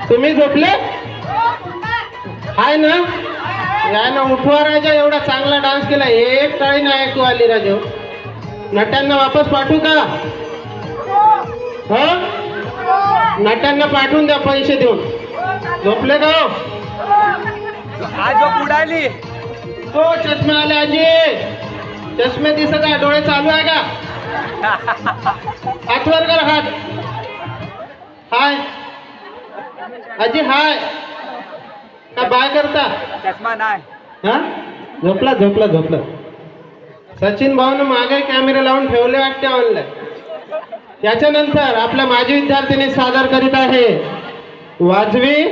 तुम्ही झोपले हाय ना? या ना उठवा राजा, एवढा चांगला डान्स केला, एक टाळी नाही ऐकू आली राजा. नटांना वापस पाठवू का? हा, नटांना पाठवून द्या पैसे देऊन. झोपले का हो? आज झोप उडाली. हो चष्मे आले आजी, चष्मे दिसत आहे, डोळे चालू आहे का? हात वर कर, हात. हाय आजी, हाय का बाय करता? चष्मा नाही. हा, झोपला झोपला झोपला. सचिन भाऊनं मागे कॅमेरा लावून ठेवले वाटते ऑनलाईन. त्याच्यानंतर आपल्या माजी विद्यार्थ्यांनी सादर करीत आहे वाजवी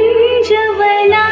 कुंजवला.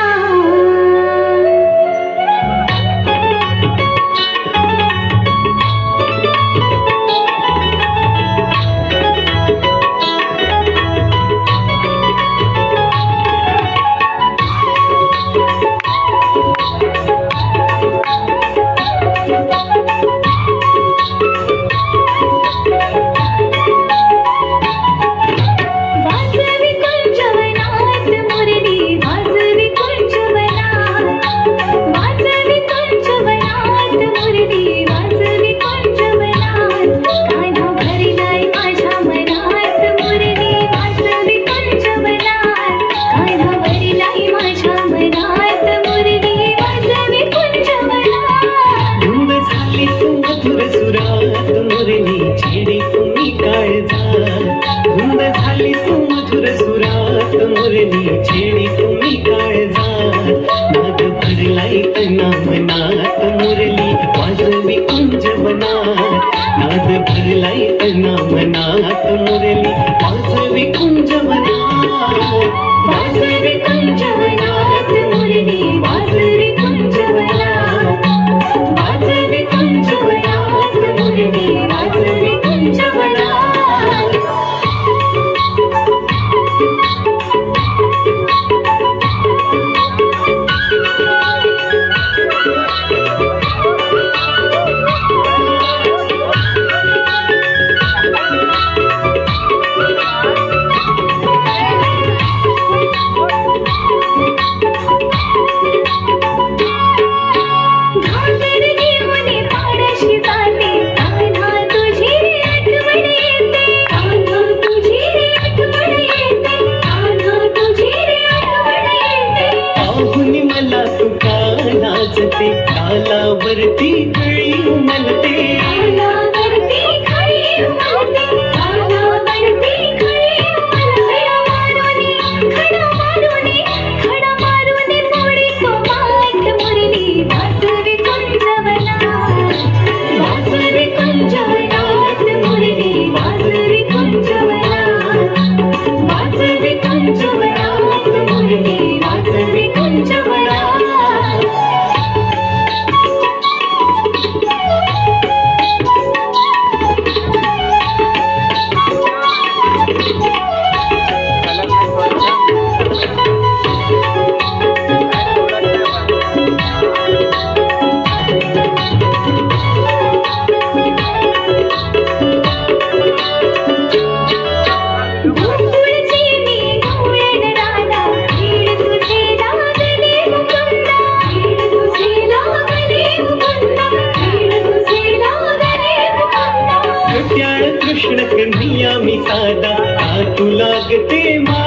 छेडी तुम्ही काळजा, नाद भरलाई तना मनात मुरली वाजवी कुंजवनात. नाद भरलाई तना मनात मुरली वाजवी कुंजवनात. वाजवी कुंजवनात मुरली वाजवी कुंजवनात. वाजवी कुंजवनात मुरली वाजवी कुंजवनात. तालावरती खळी उमलते, तालावरती खळी उमलते, तालावरती खळी उमलते. खडा मारूनी पोळी कोमात मुरली वाजवी कुंजवनात. वाजवी कुंजवनात मुरली वाजवी कुंजवनात. वाजवी कुंजवनात मुरली वाजवी कुंजवनात. कृष्ण कन्हैया मी साधा, तू लागते मा